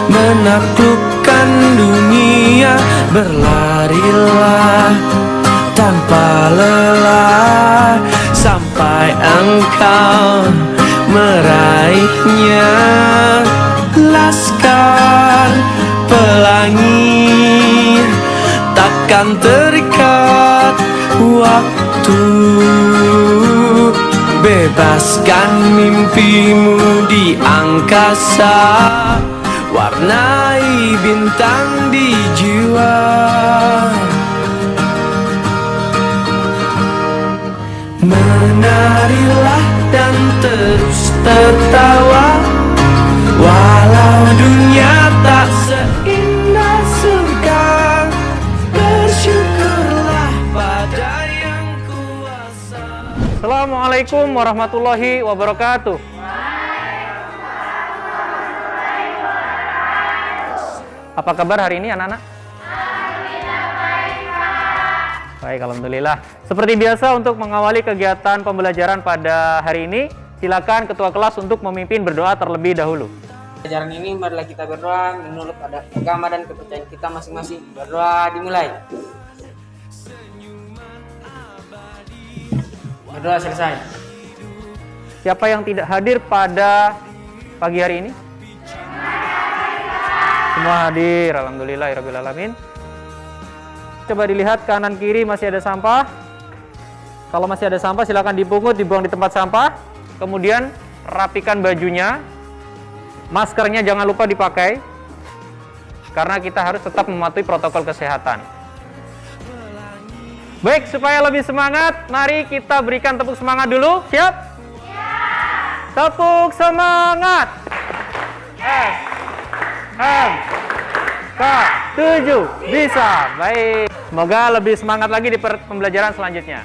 menaklukkan dunia. Berlarilah tanpa lelah sampai engkau meraihnya. Laskar pelangi takkan terikat waktu. Bebaskan mimpimu di angkasa, warnai bintang di jiwa. Menarilah dan terus tertawa, walau dunia tak seindah surga. Bersyukurlah pada yang kuasa. Assalamualaikum warahmatullahi wabarakatuh. Apa kabar hari ini anak-anak? Baik, alhamdulillah. Seperti biasa, untuk mengawali kegiatan pembelajaran pada hari ini, silakan ketua kelas untuk memimpin berdoa terlebih dahulu. Pelajaran ini marilah kita berdoa menurut agama dan kepercayaan kita masing-masing. Berdoa dimulai. Berdoa selesai. Siapa yang tidak hadir pada pagi hari ini? Semua hadir, alhamdulillahirabbil alamin. Coba dilihat kanan kiri masih ada sampah. Kalau masih ada sampah silakan dipungut, dibuang di tempat sampah. Kemudian rapikan bajunya. Maskernya jangan lupa dipakai. Karena kita harus tetap mematuhi protokol kesehatan. Baik, supaya lebih semangat, mari kita berikan tepuk semangat dulu. Siap? Siap. Tepuk semangat. S M K 7 bisa. Baik. Semoga lebih semangat lagi di pembelajaran selanjutnya.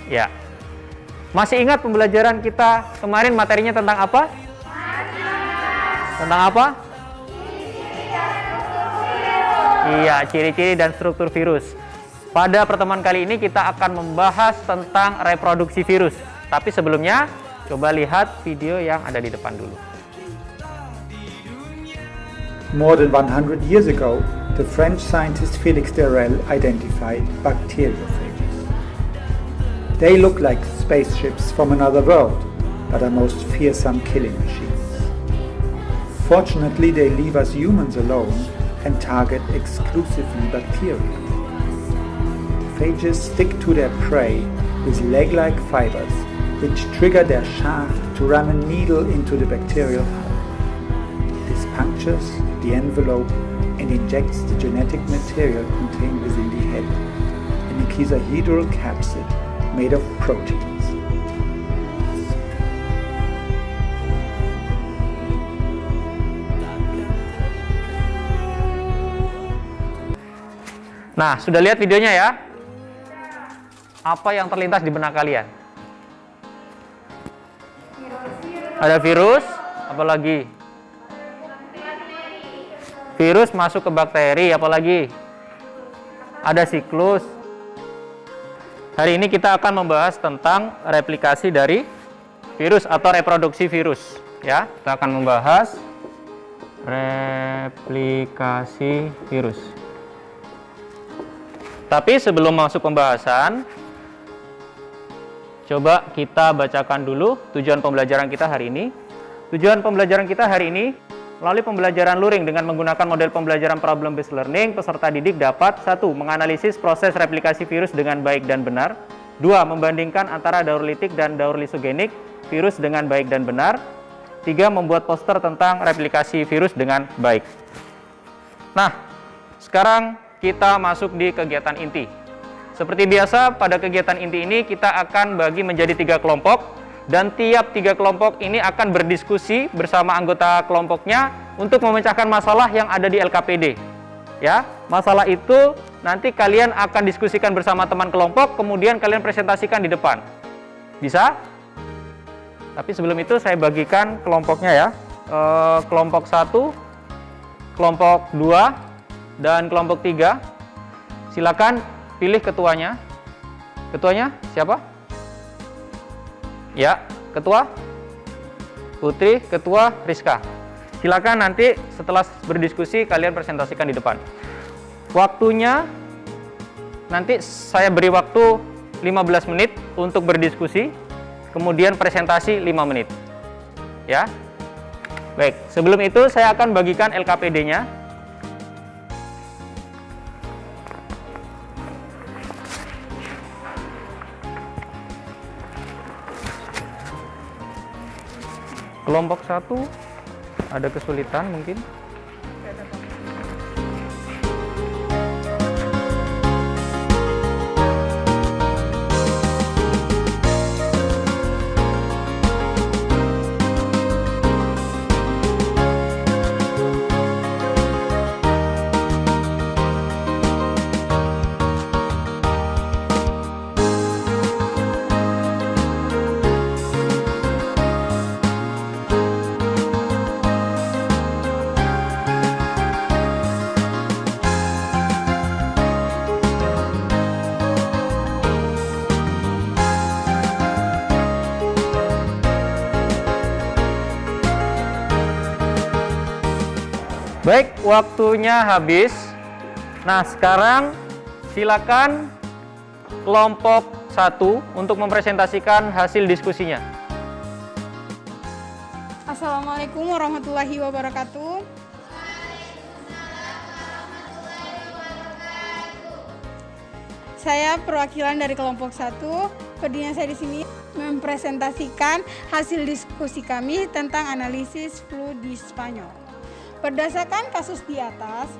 Ya. Masih ingat pembelajaran kita kemarin materinya tentang apa? Tentang apa? Iya, ciri-ciri dan struktur virus. Pada pertemuan kali ini kita akan membahas tentang reproduksi virus. Tapi sebelumnya, coba lihat video yang ada di depan dulu. More than 100 years ago, the French scientist Félix d'Herelle identified bacteriophages. They look like spaceships from another world, but are most fearsome killing machines. Fortunately, they leave us humans alone and target exclusively bacteria. Phages stick to their prey with leg-like fibers, which trigger their shaft to ram a needle into the bacterial hull. This punctures the envelope and injects the genetic material contained within the head, an icosahedral capsid made of proteins. Nah, sudah lihat videonya ya? Apa yang terlintas di benak kalian? Ada virus, apalagi? Virus masuk ke bakteri, apalagi? Ada siklus. Hari ini kita akan membahas tentang replikasi dari virus atau reproduksi virus, ya. Kita akan membahas replikasi virus. Tapi sebelum masuk pembahasan, coba kita bacakan dulu tujuan pembelajaran kita hari ini. Tujuan pembelajaran kita hari ini, melalui pembelajaran luring dengan menggunakan model pembelajaran problem based learning, peserta didik dapat 1. Menganalisis proses replikasi virus dengan baik dan benar. 2. Membandingkan antara daur litik dan daur lisogenik virus dengan baik dan benar. 3. Membuat poster tentang replikasi virus dengan baik. Nah, sekarang kita masuk di kegiatan inti. Seperti biasa, pada kegiatan inti ini kita akan bagi menjadi 3 kelompok, dan tiap 3 kelompok ini akan berdiskusi bersama anggota kelompoknya untuk memecahkan masalah yang ada di LKPD. Ya, masalah itu nanti kalian akan diskusikan bersama teman kelompok, kemudian kalian presentasikan di depan. Bisa? Tapi sebelum itu saya bagikan kelompoknya ya. Kelompok 1, kelompok 2, dan kelompok 3. Silakan pilih ketuanya. Ketuanya siapa? Ya, ketua. Putri, Ketua, Rizka. Silakan nanti setelah berdiskusi kalian presentasikan di depan. Waktunya nanti saya beri waktu 15 menit untuk berdiskusi, kemudian presentasi 5 menit. Ya. Baik, sebelum itu saya akan bagikan LKPD-nya. Kelompok 1 ada kesulitan mungkin. Baik, waktunya habis. Nah, sekarang silakan kelompok 1 untuk mempresentasikan hasil diskusinya. Assalamualaikum warahmatullahi wabarakatuh. Saya perwakilan dari kelompok 1. Berdirinya saya di sini mempresentasikan hasil diskusi kami tentang analisis flu di Spanyol. Berdasarkan kasus di atas,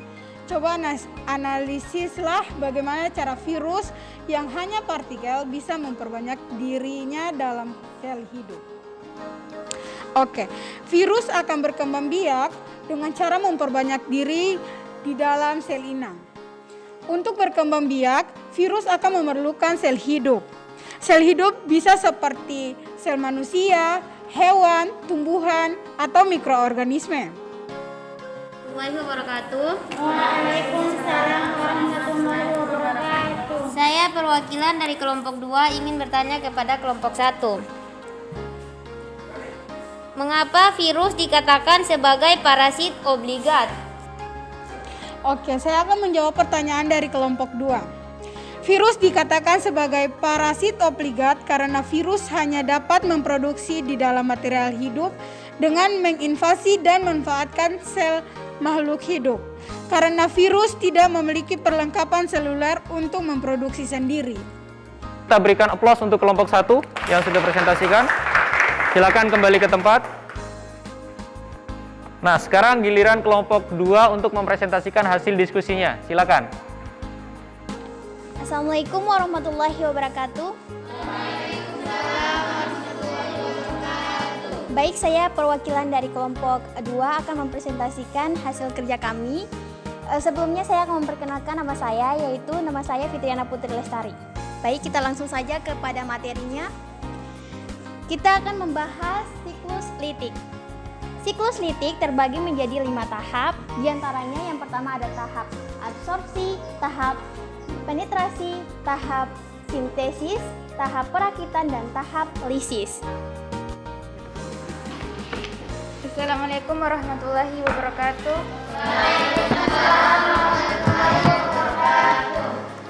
coba analisislah bagaimana cara virus yang hanya partikel bisa memperbanyak dirinya dalam sel hidup. Oke, virus akan berkembang biak dengan cara memperbanyak diri di dalam sel inang. Untuk berkembang biak, virus akan memerlukan sel hidup. Sel hidup bisa seperti sel manusia, hewan, tumbuhan, atau mikroorganisme. Waalaikumsalam warahmatullahi wabarakatuh. Saya perwakilan dari kelompok 2 ingin bertanya kepada kelompok 1. Mengapa virus dikatakan sebagai parasit obligat? Oke, saya akan menjawab pertanyaan dari kelompok 2. Virus dikatakan sebagai parasit obligat karena virus hanya dapat memproduksi di dalam material hidup dengan menginvasi dan memanfaatkan sel makhluk hidup. Karena virus tidak memiliki perlengkapan seluler untuk memproduksi sendiri. Kita berikan aplaus untuk kelompok 1 yang sudah presentasikan. Silakan kembali ke tempat. Nah, sekarang giliran kelompok 2 untuk mempresentasikan hasil diskusinya. Silakan. Assalamualaikum warahmatullahi wabarakatuh. Baik, saya perwakilan dari kelompok 2 akan mempresentasikan hasil kerja kami. Sebelumnya saya akan memperkenalkan nama saya, yaitu nama saya Fitriana Putri Lestari. Baik, kita langsung saja kepada materinya. Kita akan membahas siklus litik. Siklus litik terbagi menjadi 5 tahap, diantaranya yang pertama ada tahap absorpsi, tahap penetrasi, tahap sintesis, tahap perakitan, dan tahap lisis. Assalamualaikum warahmatullahi wabarakatuh.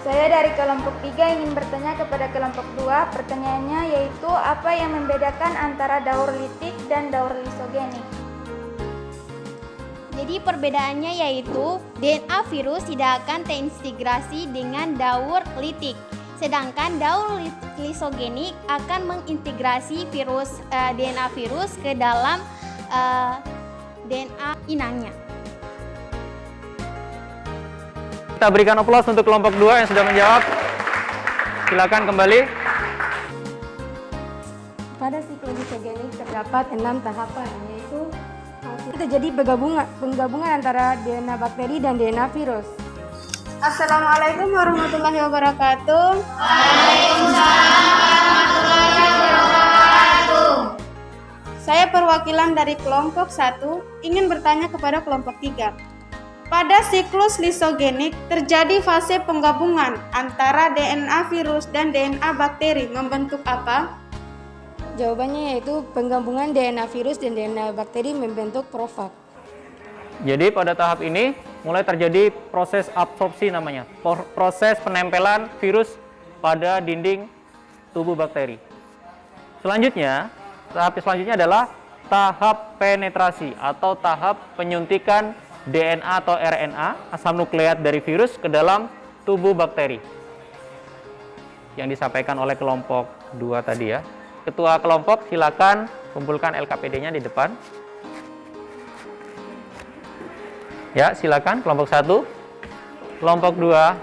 Saya dari kelompok 3 ingin bertanya kepada kelompok 2. Pertanyaannya yaitu apa yang membedakan antara daur litik dan daur lisogenik? Jadi perbedaannya yaitu DNA virus tidak akan terintegrasi dengan daur litik, sedangkan daur lisogenik akan mengintegrasi DNA virus ke dalam DNA inangnya. Kita berikan aplaus untuk kelompok 2 yang sudah menjawab. Silakan kembali. Pada siklus lisogenik terdapat 6 tahapan, yaitu terjadi penggabungan antara DNA bakteri dan DNA virus. Assalamualaikum warahmatullahi wabarakatuh. Saya perwakilan dari kelompok 1 ingin bertanya kepada kelompok 3. Pada siklus lisogenik terjadi fase penggabungan antara DNA virus dan DNA bakteri membentuk apa? Jawabannya yaitu penggabungan DNA virus dan DNA bakteri membentuk profag. Jadi pada tahap ini mulai terjadi proses absorpsi namanya, proses penempelan virus pada dinding tubuh bakteri. Selanjutnya, tahap selanjutnya adalah tahap penetrasi atau tahap penyuntikan DNA atau RNA, asam nukleat dari virus ke dalam tubuh bakteri. Yang disampaikan oleh kelompok 2 tadi ya. Ketua kelompok silakan kumpulkan LKPD-nya di depan. Ya, silakan kelompok 1, kelompok 2,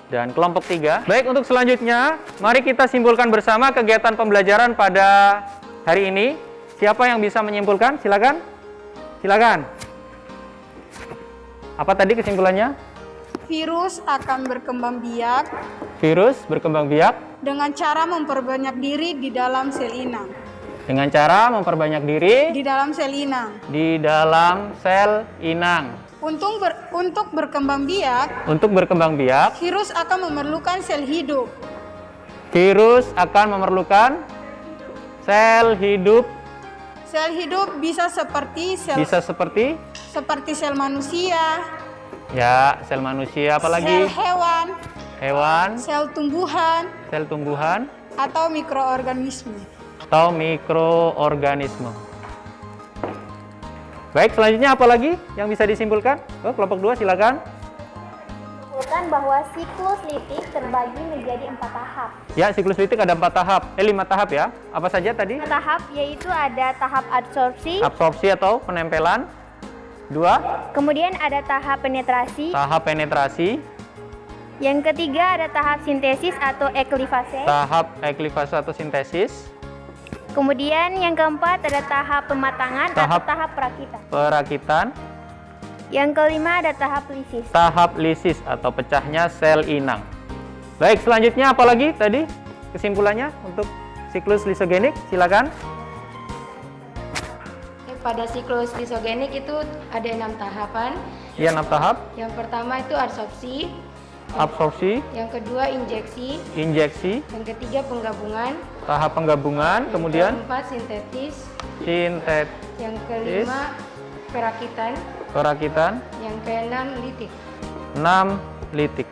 dan kelompok 3. Baik, untuk selanjutnya, mari kita simpulkan bersama kegiatan pembelajaran pada hari ini. Siapa yang bisa menyimpulkan? Silakan. Silakan. Apa tadi kesimpulannya? Virus akan berkembang biak Virus berkembang biak dengan cara memperbanyak diri di dalam sel inang. dengan cara memperbanyak diri Di dalam sel inang. di dalam sel inang. Untuk berkembang biak, Untuk berkembang biak, virus akan memerlukan sel hidup. virus akan memerlukan sel hidup. Sel hidup bisa seperti sel manusia, Ya, sel manusia, apalagi sel hewan, hewan, sel tumbuhan, sel tumbuhan, atau mikroorganisme. atau mikroorganisme. Baik, selanjutnya apa lagi yang bisa disimpulkan? Kelompok 2 silakan. Simpulkan bahwa siklus litik terbagi menjadi 4 tahap. Ya, siklus litik ada 4 tahap, 5 tahap ya. Apa saja tadi? 5 tahap yaitu ada tahap absorpsi, Absorpsi atau penempelan. 2, kemudian ada tahap penetrasi, tahap penetrasi. yang ketiga ada tahap sintesis atau eklifase, Tahap eklifase atau sintesis. kemudian yang keempat ada tahap pematangan atau tahap perakitan, Perakitan. yang kelima ada tahap lisis. Tahap lisis atau pecahnya sel inang. Baik, selanjutnya apa lagi tadi kesimpulannya untuk siklus lisogenik? Silakan. Pada siklus lisogenik itu ada 6 tahapan. Ya, 6 tahap. Yang pertama itu absorpsi, Absorpsi, yang kedua injeksi, injeksi, yang ketiga penggabungan, tahap penggabungan, kemudian yang keempat sintetis, sintetis, yang kelima perakitan, perakitan, yang keenam litik. 6 litik.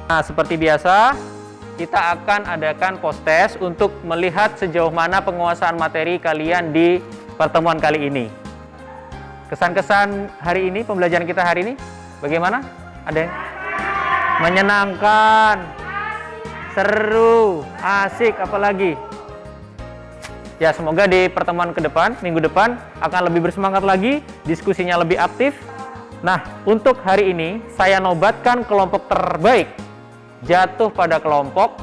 Nah, seperti biasa, kita akan adakan post test untuk melihat sejauh mana penguasaan materi kalian di pertemuan kali ini. Kesan-kesan hari ini, pembelajaran kita hari ini, bagaimana? Ada yang menyenangkan, seru, asik, apalagi? Ya, semoga di pertemuan ke depan, minggu depan, akan lebih bersemangat lagi, diskusinya lebih aktif. Nah, untuk hari ini, saya nobatkan kelompok terbaik jatuh pada kelompok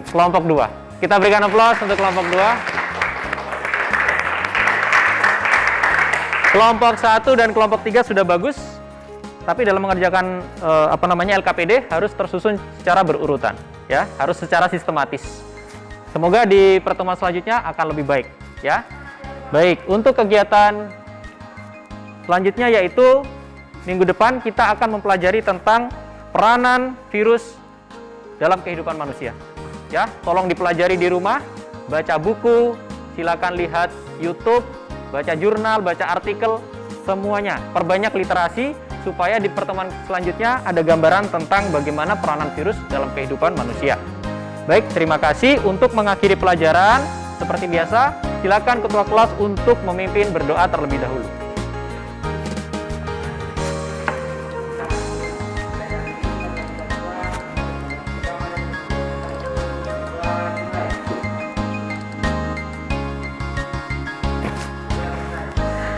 2. Kita berikan aplaus untuk kelompok 2. Kelompok 1 dan kelompok 3 sudah bagus, tapi dalam mengerjakan LKPD harus tersusun secara berurutan, ya, harus secara sistematis. Semoga di pertemuan selanjutnya akan lebih baik, ya. Baik, untuk kegiatan selanjutnya yaitu minggu depan kita akan mempelajari tentang peranan virus dalam kehidupan manusia. Ya, tolong dipelajari di rumah, baca buku, silakan lihat YouTube, baca jurnal, baca artikel, semuanya. Perbanyak literasi supaya di pertemuan selanjutnya ada gambaran tentang bagaimana peranan virus dalam kehidupan manusia. Baik, terima kasih. Untuk mengakhiri pelajaran, seperti biasa, silakan ketua kelas untuk memimpin berdoa terlebih dahulu.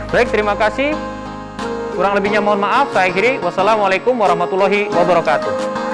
Baik, terima kasih. Kurang lebihnya mohon maaf. Saya akhiri. Wassalamualaikum warahmatullahi wabarakatuh.